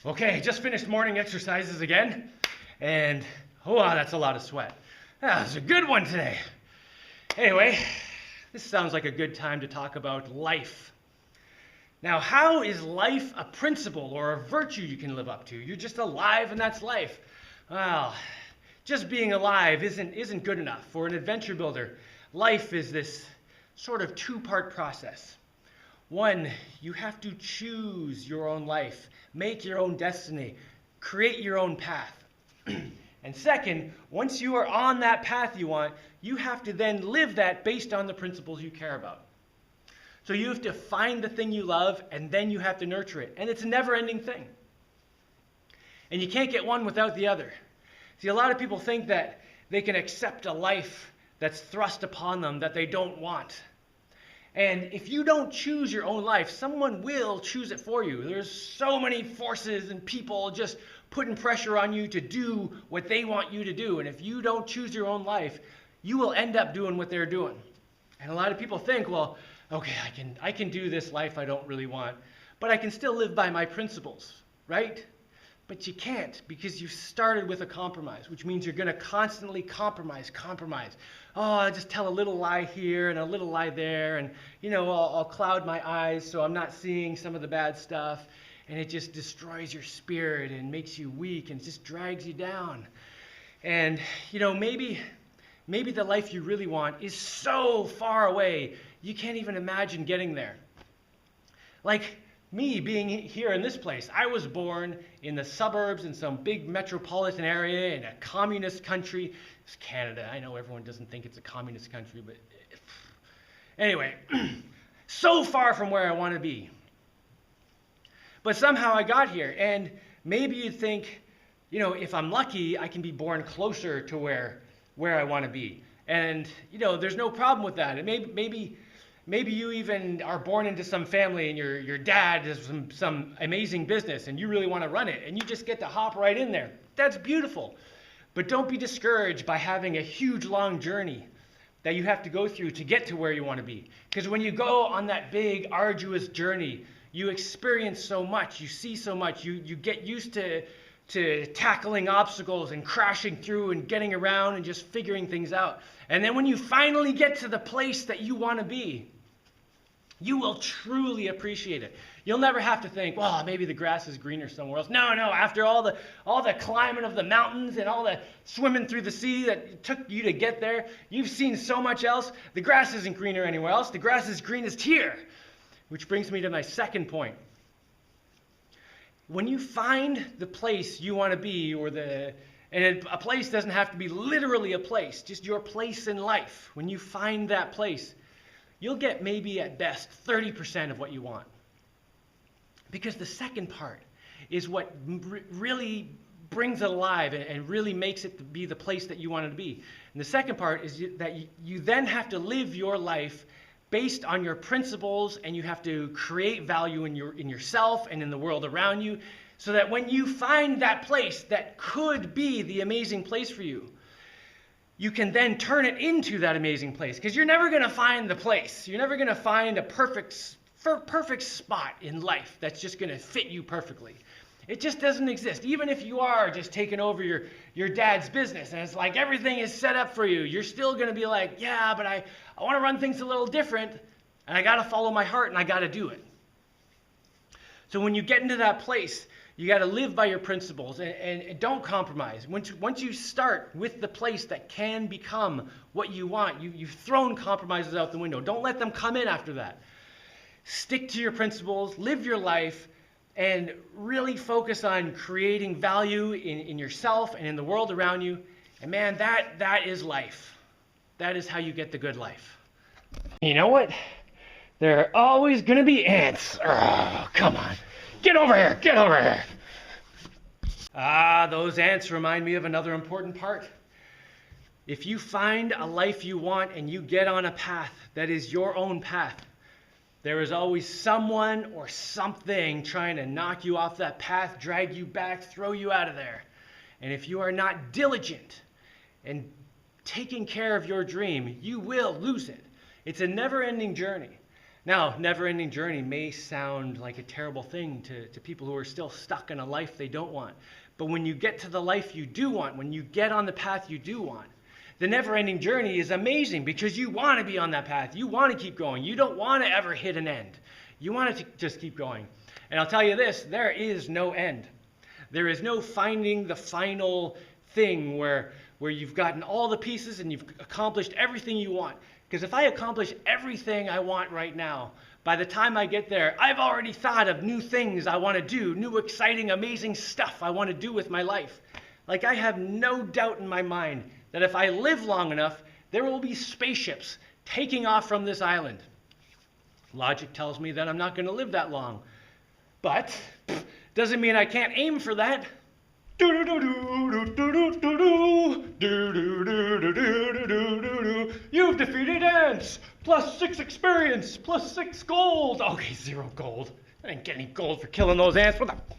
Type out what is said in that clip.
Okay, just finished morning exercises again, and oh, wow, that's a lot of sweat. That was a good one today. Anyway, this sounds like a good time to talk about life. Now, how is life a principle or a virtue you can live up to? You're just alive and that's life. Well, just being alive isn't good enough. For an adventure builder, life is this sort of two-part process. One, you have to choose your own life, make your own destiny, create your own path. And second, once you are on that path you want, you have to then live that based on the principles you care about. So you have to find the thing you love, and then you have to nurture it. And it's a never-ending thing. And you can't get one without the other. See, a lot of people think that they can accept a life that's thrust upon them that they don't want. And if you don't choose your own life, someone will choose it for you. There's so many forces and people just putting pressure on you to do what they want you to do. And if you don't choose your own life, you will end up doing what they're doing. And a lot of people think, well, okay, I can do this life I don't really want, but I can still live by my principles, right? But you can't, because you started with a compromise, which means you're going to constantly compromise. Oh, I just tell a little lie here and a little lie there, and I'll cloud my eyes so I'm not seeing some of the bad stuff, and it just destroys your spirit and makes you weak and just drags you down. And maybe the life you really want is so far away you can't even imagine getting there. Like me being here in this place, I was born in the suburbs in some big metropolitan area in a communist country. It's Canada. I know everyone doesn't think it's a communist country, but anyway, so far from where I want to be. But somehow I got here, and maybe you'd think, if I'm lucky, I can be born closer to where I want to be. And, there's no problem with that. And maybe you even are born into some family and your dad has some amazing business and you really want to run it and you just get to hop right in there. That's beautiful. But don't be discouraged by having a huge long journey that you have to go through to get to where you want to be. Because when you go on that big, arduous journey, you experience so much, you see so much, you get used to tackling obstacles and crashing through and getting around and just figuring things out. And then when you finally get to the place that you want to be, you will truly appreciate it. You'll never have to think, well, maybe the grass is greener somewhere else. No, after all the climbing of the mountains and all the swimming through the sea that it took you to get there, you've seen so much else. The grass isn't greener anywhere else. The grass is greenest here. Which brings me to my second point. When you find the place you want to be, and a place doesn't have to be literally a place, just your place in life. When you find that place, you'll get maybe at best 30% of what you want. Because the second part is what really brings it alive and really makes it be the place that you want it to be. And the second part is that you then have to live your life based on your principles, and you have to create value in yourself and in the world around you, so that when you find that place that could be the amazing place for you, you can then turn it into that amazing place. Because you're never going to find the place. You're never going to find a perfect spot in life that's just going to fit you perfectly. It just doesn't exist. Even if you are just taking over your dad's business and it's like everything is set up for you, you're still going to be like, yeah, but I want to run things a little different, and I got to follow my heart, and I got to do it. So when you get into that place, you got to live by your principles and don't compromise. Once you start with the place that can become what you want, you've thrown compromises out the window. Don't let them come in after that. Stick to your principles, live your life, and really focus on creating value in yourself and in the world around you. And man, that is life. That is how you get the good life. You know what? There are always going to be ants. Oh, come on. Get over here. Get over here. Those ants remind me of another important part. If you find a life you want and you get on a path that is your own path, there is always someone or something trying to knock you off that path, drag you back, throw you out of there. And if you are not diligent and taking care of your dream, you will lose it. It's a never-ending journey. Now, never-ending journey may sound like a terrible thing to people who are still stuck in a life they don't want. But when you get to the life you do want, when you get on the path you do want, the never-ending journey is amazing because you want to be on that path. You want to keep going. You don't want to ever hit an end. You want it to just keep going. And I'll tell you this, there is no end. There is no finding the final thing where you've gotten all the pieces and you've accomplished everything you want. Because if I accomplish everything I want right now, by the time I get there, I've already thought of new things I want to do, new exciting, amazing stuff I want to do with my life. Like, I have no doubt in my mind that if I live long enough, there will be spaceships taking off from this island. Logic tells me that I'm not going to live that long. But doesn't mean I can't aim for that. You've defeated ants! +6 experience! +6 gold! Okay, 0 gold. I didn't get any gold for killing those ants. What the...